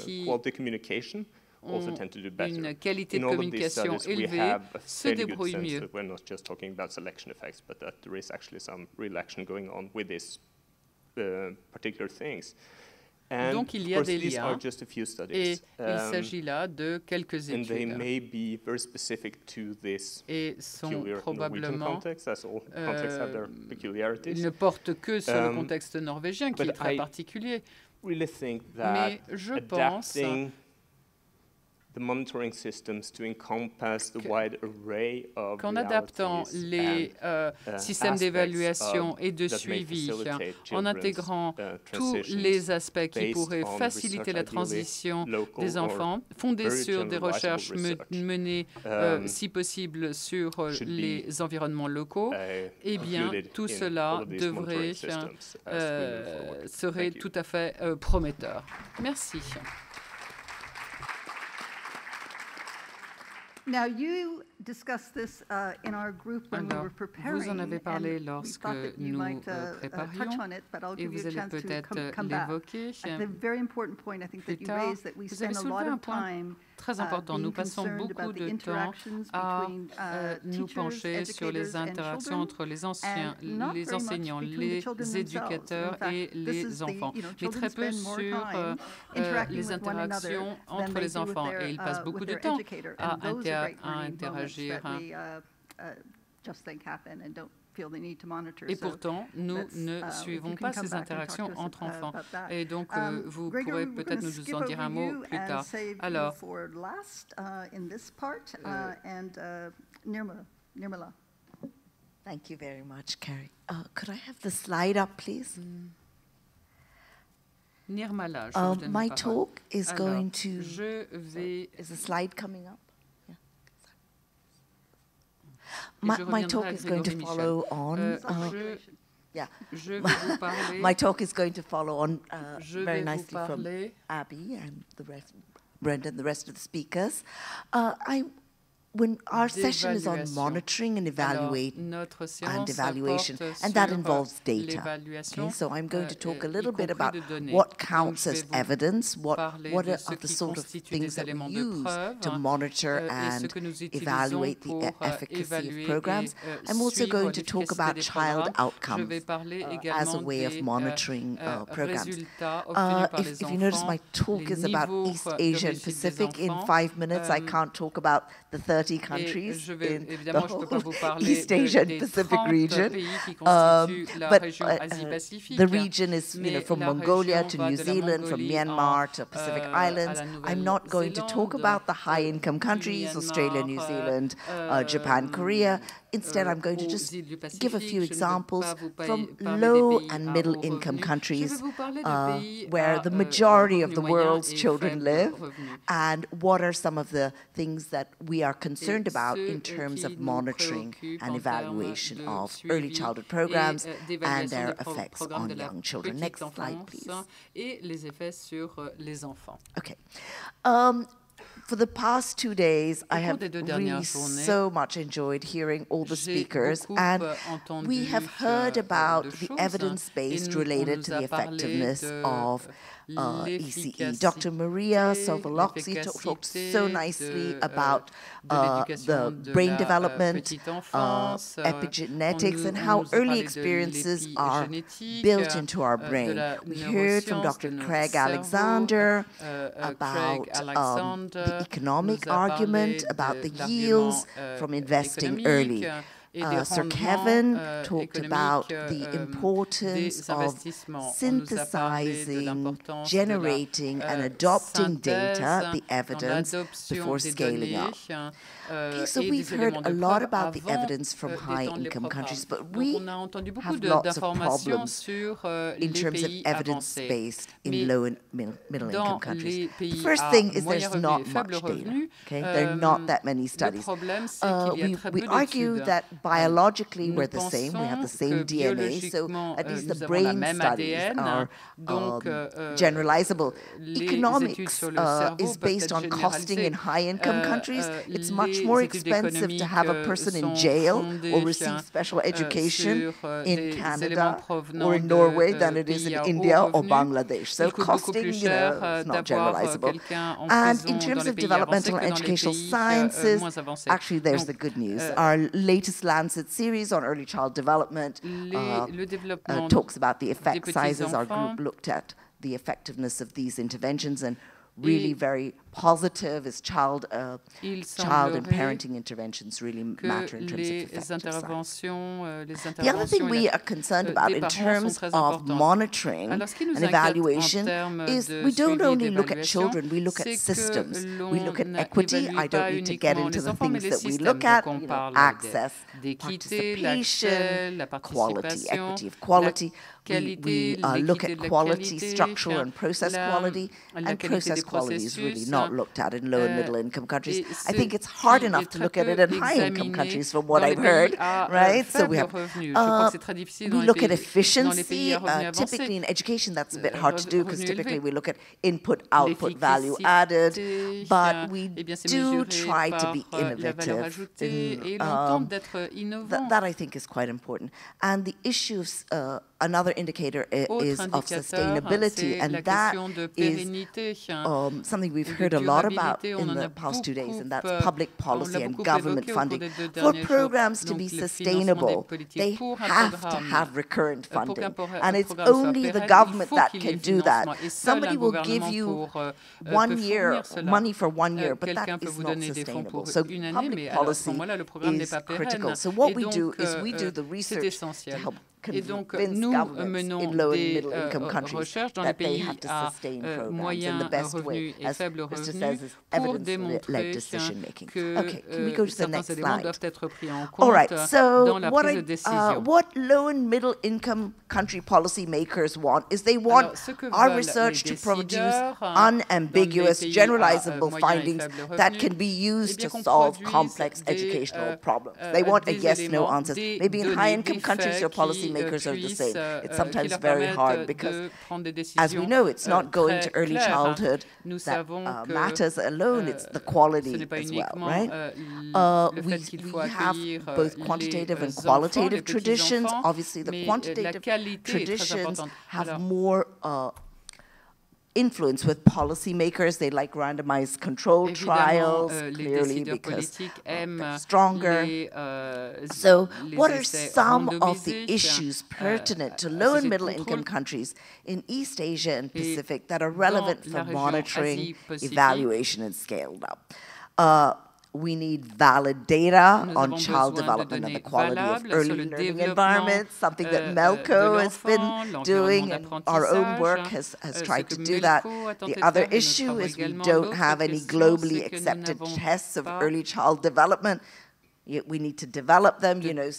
qui ont une qualité de communication élevée se débrouillent mieux. Donc il y a des liens, et il s'agit là de quelques études, et sont probablement, ils ne portent que sur le contexte norvégien qui est très particulier, mais je pense qu'en adaptant les systèmes d'évaluation et de suivi, en intégrant tous les aspects qui pourraient faciliter la transition des enfants, fondés sur des recherches menées, si possible, sur les environnements locaux, eh bien, tout cela serait tout à fait prometteur. Merci. Now you discussed this in our group when we were preparing. Vous en avez parlé lorsque nous préparions, et vous allez peut-être l'évoquer plus tard. Vous avez soulevé un point très important. Nous passons beaucoup de temps à nous pencher sur les interactions entre les enseignants, les éducateurs et les enfants, mais très peu sur les interactions entre les enfants. Et ils passent beaucoup de temps à interagir. Et pourtant, nous ne suivons pas ces interactions entre enfants. Et donc, vous pourrez peut-être nous en dire un mot plus tard. Alors, Nirmala. Thank you very much, Carrie. Could I have the slide up, please? Nirmala, je vous donne my la talk is parole. going to... Is the slide coming up? My talk is going to follow on. My talk is going to follow on very nicely from Abby and Brenda and the rest of the speakers. When our session is on monitoring and evaluation, and that involves data. Okay, so I'm going to talk a little bit about what counts as evidence, what are the sort of things that we use to monitor and evaluate the efficacy of programs. I'm also going to talk about child outcomes as a way of monitoring programs. If you notice, my talk is about East Asia and Pacific. In 5 minutes, I can't talk about the 30 countries in the whole East Asia and Pacific region. But the region is, from Mongolia to New Zealand, from Myanmar to Pacific Islands. I'm not going to talk about the high-income countries, Australia, New Zealand, Japan, Korea. Instead, I'm going to just give a few examples from low and middle-income countries where the majority of the world's children live, and what are some of the things that we are concerned about in terms of monitoring and evaluation of early childhood programs and their effects on young children. Next slide, please. Okay. For the past 2 days, I have really so much enjoyed hearing all the speakers, and we have heard about the evidence-based related to the effectiveness of ECE. Dr. Maria Sovoloxi talked so nicely about the brain development, epigenetics, and how early experiences are built into our brain. We heard from Dr. Craig Alexander about the economic argument, about the yields from investing early. Sir Kevin talked about the importance of synthesizing, generating, and adopting data, the evidence, before scaling up. Okay, so we've heard a lot about the evidence from high-income countries, but we have lots of problems in terms of evidence-based in low and middle-income countries. The first thing is there's not much data. Okay, there are not that many studies. We argue that biologically we're the same. We have the same DNA, so at least the brain studies are generalizable. Economics is based on costing in high-income countries. It's much more expensive to have a person in jail or receive special education in Canada or in Norway than it is in India or Bangladesh. So costing, is not generalizable. And in terms of developmental and educational sciences, actually there's the good news. Our latest Lancet series on early child development talks about the effect sizes. Our group looked at the effectiveness of these interventions and really very positive as child and parenting interventions really matter in terms of effective science. The other thing we are concerned about in terms of monitoring and evaluation is we don't only look at children, we look at systems. We look at equity. I don't need to get into the things that we look at, access, participation, quality, equity of quality. We look at quality, structural and process quality, and process quality is really not looked at in low and middle income countries. I think it's hard enough to look at it in high income countries from what I've heard, right? So we look at efficiency. Typically in education that's a bit hard to do because typically we look at input, output, value added, but we do try to be innovative. That I think is quite important. And the issues, another indicator is of sustainability, and that is something we've heard a lot about in the past 2 days, and that's public policy and government funding. For programs to be sustainable, they have to have recurrent funding, and it's only the government that can do that. Somebody will give you 1 year, money for 1 year, but that is not sustainable. So public policy is critical. So what we do is we do the research to help convince governments in low and middle income countries that they have to sustain programs in the best way, as Mr. says, is evidence-led decision making. Okay, can we go to the next slide? All right, so what low and middle income country policy makers want is they want our research to produce unambiguous, generalizable findings that can be used to solve complex educational problems. They want a yes-no answers. Maybe in high-income countries, your policy makers are the same. It's sometimes very hard because, as we know, it's not going to early childhood that matters alone, it's the quality as well, right? We have both quantitative and qualitative traditions. Obviously, the quantitative traditions have more influence with policymakers. They like randomized control trials, clearly, because they're stronger. So what are some of the issues pertinent to low and middle income countries in East Asia and Pacific that are relevant for monitoring, evaluation, and scaled up? We need valid data on child development and the quality of early learning environments, something that Melco has been doing, and our own work has tried to do that. The other issue is we don't have any globally accepted tests of early child development. We need to develop them, you know.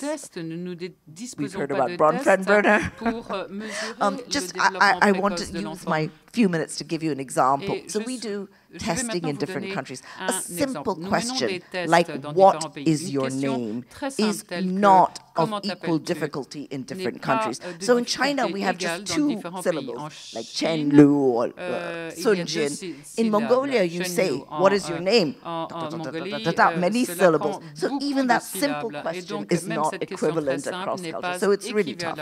We've heard about Bronfenbrenner. I want to use my few minutes to give you an example. So we do testing in different countries. A simple question like what is your name is not of equal difficulty in different countries. So in China we have just 2 syllables like Chen Lu or Sun Jin. In Mongolia you say what is your name? Many syllables. So even that simple question is not equivalent across cultures. So it's really tough.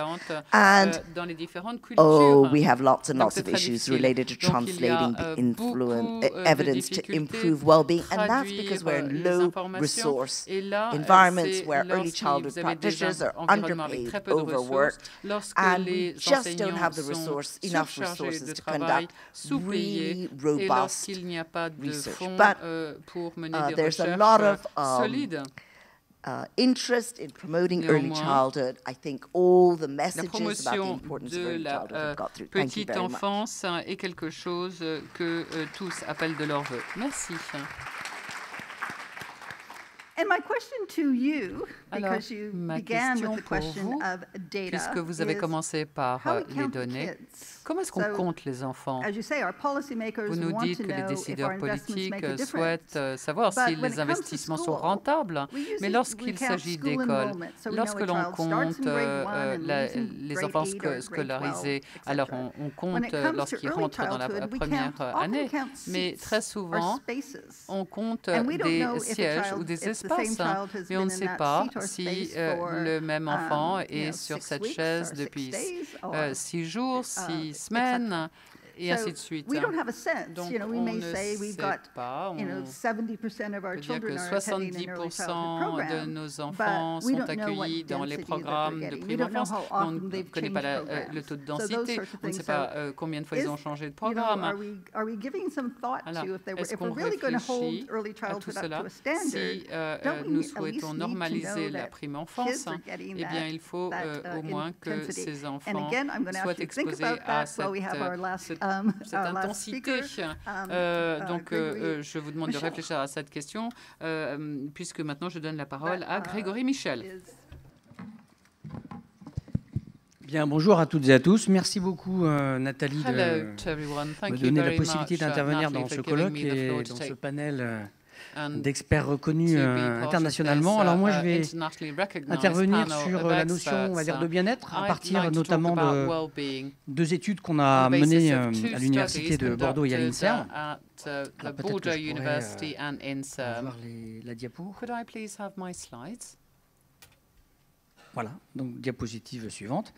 And we have lots and lots of issues related to translating the evidence to improve well-being, and that's because we're in low-resource environments where early childhood practitioners are underpaid, overworked, and we just don't have the enough resources to conduct really robust research. But there's a lot of interest in promoting early childhood. I think all the messages about the importance of early childhood have got through. Thank you very much. Petite enfance est quelque chose que tous appellent de leur vœu. Merci. And my question to you, because you began with the question of data, puisque vous avez commencé par les données, comment est-ce qu'on compte les enfants? Vous nous dites que les décideurs politiques souhaitent savoir si les investissements sont rentables, mais lorsqu'il s'agit d'écoles, lorsque l'on compte les enfants scolarisés, alors on compte lorsqu'ils rentrent dans la première année, mais très souvent, on compte des sièges ou des espaces. Mais on ne sait pas si le même enfant est sur cette chaise depuis 6 jours, 6 semaines, et ainsi de suite. Donc, on ne sait pas. On peut dire que 70% de nos enfants sont accueillis dans les programmes de prime enfance. On ne connaît pas le taux de densité. On ne sait pas combien de fois ils ont changé de programme. Alors, est-ce qu'on réfléchit à tout cela? Si nous souhaitons normaliser la prime enfance, eh bien, il faut au moins que ces enfants soient exposés à cette intensité. Donc, je vous demande de réfléchir à cette question, puisque maintenant je donne la parole à Grégory Michel. Bien, bonjour à toutes et à tous. Merci beaucoup, Nathalie, de me donner la possibilité d'intervenir dans ce colloque et dans ce panel d'experts reconnus internationalement. Alors moi, je vais intervenir sur la notion, on va dire, de bien-être, à partir notamment de 2 études qu'on a menées à l'Université de Bordeaux et à l'INSERM. Peut-être que je pourrais avoir la diapo. Voilà, donc diapositive suivante.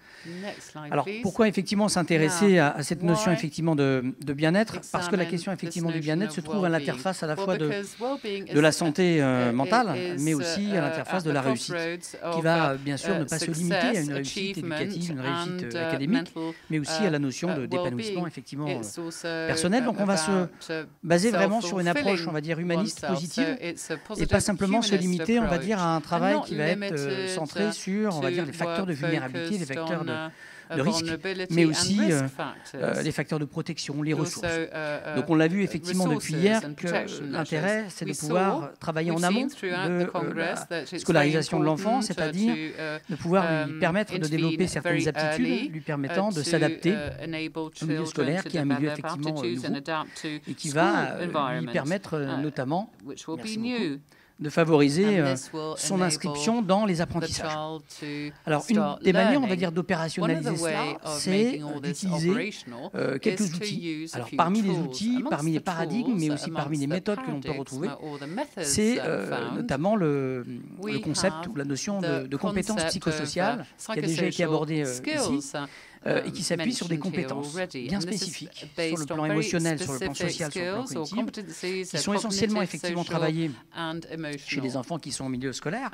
Alors, pourquoi effectivement s'intéresser à cette notion effectivement de bien-être? Parce que la question effectivement du bien-être se trouve à l'interface à la fois de la santé mentale, mais aussi à l'interface de la réussite, qui va bien sûr ne pas se limiter à une réussite éducative, une réussite académique, mais aussi à la notion d'épanouissement effectivement personnel. Donc on va se baser vraiment sur une approche, on va dire, humaniste, positive, et pas simplement se limiter, on va dire, à un travail qui va être centré sur, on va dire, les facteurs de vulnérabilité, les facteurs de risque, mais aussi les facteurs de protection, les ressources. Donc on l'a vu effectivement depuis hier que l'intérêt, c'est de pouvoir travailler en amont de la scolarisation de l'enfant, c'est-à-dire de pouvoir lui permettre de développer certaines aptitudes lui permettant de s'adapter au milieu scolaire, qui est un milieu effectivement nouveau et qui va lui permettre notamment, merci beaucoup, de favoriser son inscription dans les apprentissages. Alors, une des manières, on va dire, d'opérationnaliser cela, c'est d'utiliser quelques outils. Alors, parmi les outils, parmi les paradigmes, mais aussi parmi les méthodes que l'on peut retrouver, c'est notamment le concept ou la notion de compétences psychosociales, qui a déjà été abordé ici, et qui s'appuie sur des compétences bien spécifiques, sur le plan émotionnel, sur le plan social, sur le plan cognitif, qui sont essentiellement effectivement travaillées chez les enfants qui sont au milieu scolaire,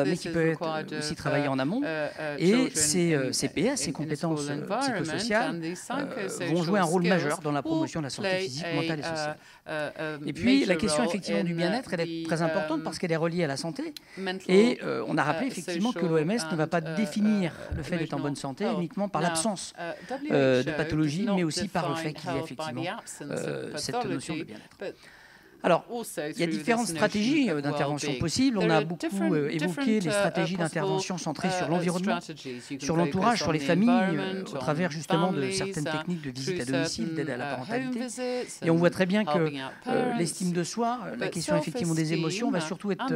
mais qui peuvent être aussi travaillées en amont. Et ces CPS, ces compétences psychosociales, vont jouer un rôle majeur dans la promotion de la santé physique, mentale et sociale. Et puis, la question effectivement du bien-être, elle est très importante parce qu'elle est reliée à la santé. Et on a rappelé effectivement que l'OMS ne va pas définir le fait d'être en bonne santé uniquement par l'absence de pathologie, mais aussi par le fait qu'il y ait effectivement cette notion de bien-être. Alors, il y a différentes stratégies d'intervention possibles. On a beaucoup évoqué les stratégies d'intervention centrées sur l'environnement, sur l'entourage, sur les familles, au travers justement de certaines techniques de visite à domicile, d'aide à la parentalité. Et on voit très bien que l'estime de soi, la question effectivement des émotions, va surtout être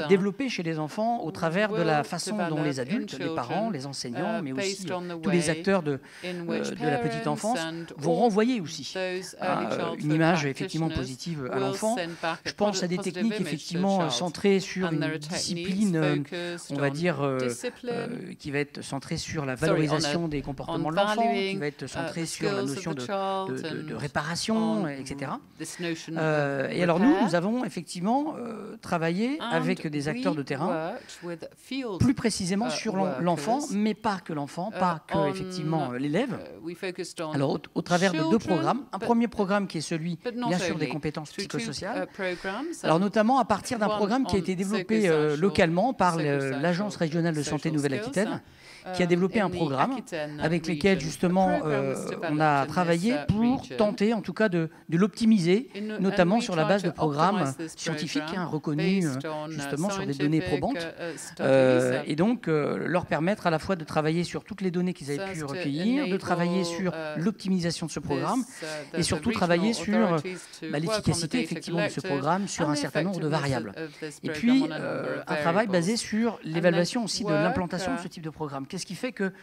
développée chez les enfants au travers de la façon dont les adultes, les parents, les enseignants, mais aussi tous les acteurs de la petite enfance vont renvoyer aussi une image effectivement positive à l'enfant. Je pense à des techniques effectivement centrées sur une discipline, on va dire, qui va être centrée sur la valorisation des comportements de l'enfant, qui va être centrée sur la notion de réparation, etc. Et alors nous avons effectivement travaillé avec des acteurs de terrain, plus précisément sur l'enfant, mais pas que l'enfant, pas que effectivement l'élève. Alors au travers de 2 programmes. Un premier programme qui est celui, bien sûr, des compétences psychosocial. Alors notamment à partir d'un programme qui a été développé localement par l'Agence régionale de santé Nouvelle-Aquitaine, qui a développé un programme avec lequel justement on a travaillé pour tenter en tout cas de l'optimiser, notamment sur la base de programmes scientifiques reconnus justement sur des données probantes, et donc leur permettre à la fois de travailler sur toutes les données qu'ils avaient pu recueillir, de travailler sur l'optimisation de ce programme et surtout travailler sur l'efficacité effectivement de ce programme sur un certain nombre de variables. Et puis un travail basé sur l'évaluation aussi de l'implantation de ce type de programme. Qu'est-ce qui fait que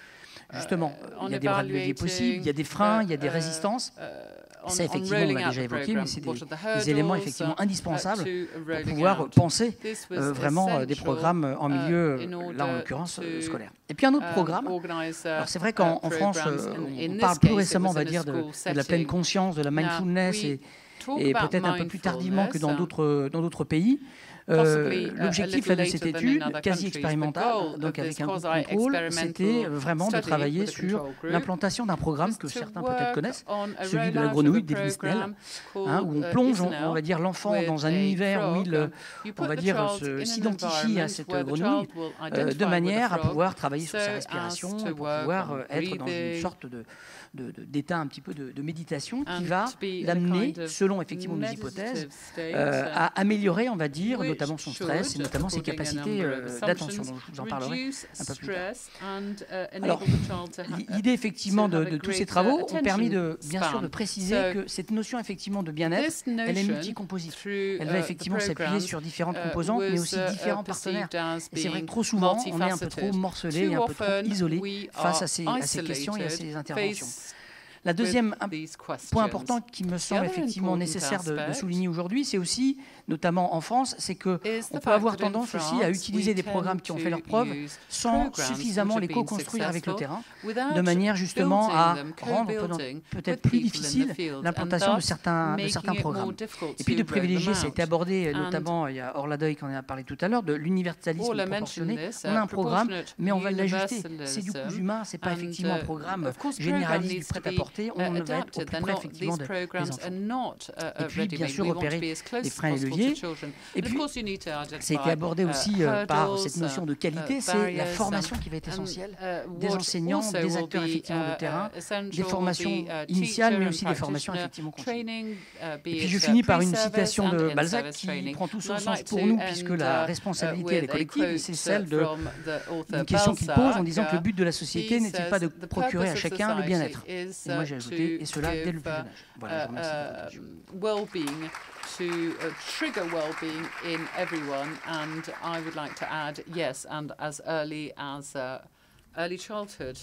justement, il y a des bras de levier possibles, il y a des freins, il y a des résistances. Ça, effectivement, on l'a déjà évoqué, mais c'est des éléments effectivement indispensables pour pouvoir penser vraiment des programmes en milieu, là en l'occurrence, scolaire. Et puis un autre programme, alors c'est vrai qu'en France, on parle plus récemment, on va dire, de la pleine conscience, de la mindfulness, et peut-être un peu plus tardivement que dans d'autres pays. L'objectif de cette étude, quasi expérimentale, donc avec un groupe de contrôle, c'était vraiment de travailler sur l'implantation d'un programme que certains peut-être connaissent, celui de la grenouille d'Edwin Snell, où on plonge, on va dire, l'enfant dans un univers où il, on va dire, s'identifie à cette grenouille de manière à pouvoir travailler sur sa respiration et pour pouvoir être dans une sorte d'état un petit peu de méditation qui va l'amener, selon effectivement nos hypothèses, à améliorer, on va dire, notamment son stress et notamment ses capacités d'attention. Donc je vous en parlerai un peu plus tard. Alors, l'idée effectivement de tous ces travaux ont permis bien sûr de préciser que cette notion effectivement de bien-être, elle est multicomposite. Elle va effectivement s'appuyer sur différentes composantes, mais aussi différents partenaires. Et c'est vrai que trop souvent, on est un peu trop morcelé et un peu trop isolé face à ces questions et à ces interventions. La deuxième point important qui me semble effectivement nécessaire de souligner aujourd'hui, c'est aussi, notamment en France, c'est qu'on peut avoir tendance aussi à utiliser des programmes qui ont fait leurs preuves sans suffisamment les co-construire avec le terrain, de manière justement à rendre peut-être plus difficile l'implantation de certains programmes. Et puis de privilégier, ça a été abordé notamment, il y a Orla Deuil qui en a parlé tout à l'heure, de l'universalisme proportionné. On a un programme, mais on va l'ajuster. C'est du coût humain, c'est pas effectivement un programme généraliste du prêt-à-porter. On va être au plus près effectivement des enfants. Et puis bien sûr repérer les freins et leviers. Et puis ça a été abordé aussi par cette notion de qualité, c'est la formation qui va être essentielle des enseignants, des acteurs effectivement de terrain, des formations initiales mais aussi des formations effectivement continues. Et puis je finis par une citation de Balzac qui prend tout son sens pour nous puisque la responsabilité elle est collective, c'est celle d'une question qu'il pose en disant que le but de la société n'est-il pas de procurer à chacun le bien-être. Et moi j'ai ajouté, et cela dès le plus jeune âge. Voilà, je vous remercie de votre attention. To trigger well-being in everyone, and I would like to add, yes, and as early childhood.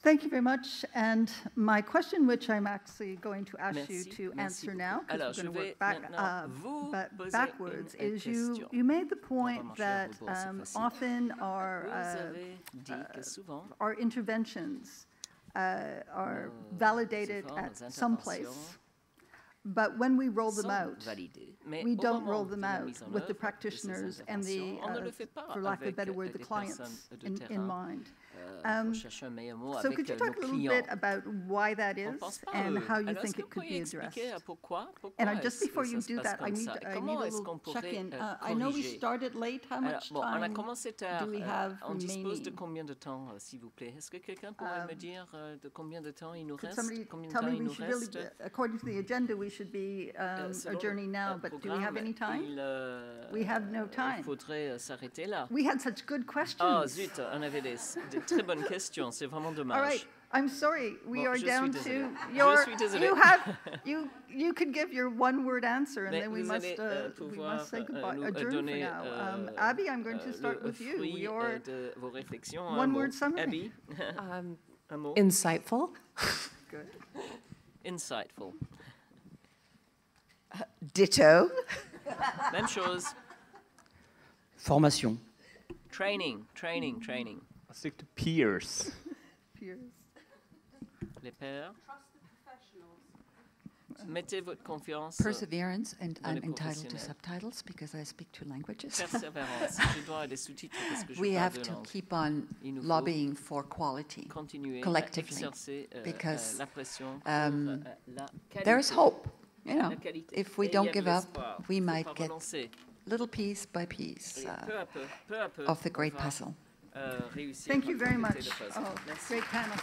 Thank you very much. And my question, which I'm actually going to ask you to answer now, because we're going to work backwards, is you made the point that often our interventions are validated at some place. But when we roll them out, we don't roll them out with the practitioners and the, for lack of a better word, the clients in mind. So could you talk a little bit about why that is and how you think it could be addressed? And just before you do that, I need a little check-in. I know we started late. How much time do we have remaining? On dispose de combien de temps, s'il vous plaît? Est-ce que quelqu'un pourrait me dire de combien de temps il nous reste? Tell me, we should really, according to the agenda, we should be adjourning now, but do we have any time? We have no time. Il faudrait s'arrêter là. We had such good questions. Oh zut, on avait des très bonnes questions, c'est vraiment dommage. All right, I'm sorry, we are down to your, you could give your one-word answer and then we must say goodbye, adjourn for now. Abby, I'm going to start with you. Your one-word summary. Abby, un mot. Insightful. Good. Insightful. Ditto. Même chose. Formation. Training. I'll stick to peers. Peers. Les pairs. Mettez votre confiance. Perseverance, and I'm entitled to subtitles because I speak 2 languages. Persévérance. Je dois des sous-titres parce que je We parle have 2 to langues. keep on lobbying for quality collectively because there is hope. You know, if we don't give up, we might get little piece by piece of the great puzzle. Thank you very much. Oh, great panel.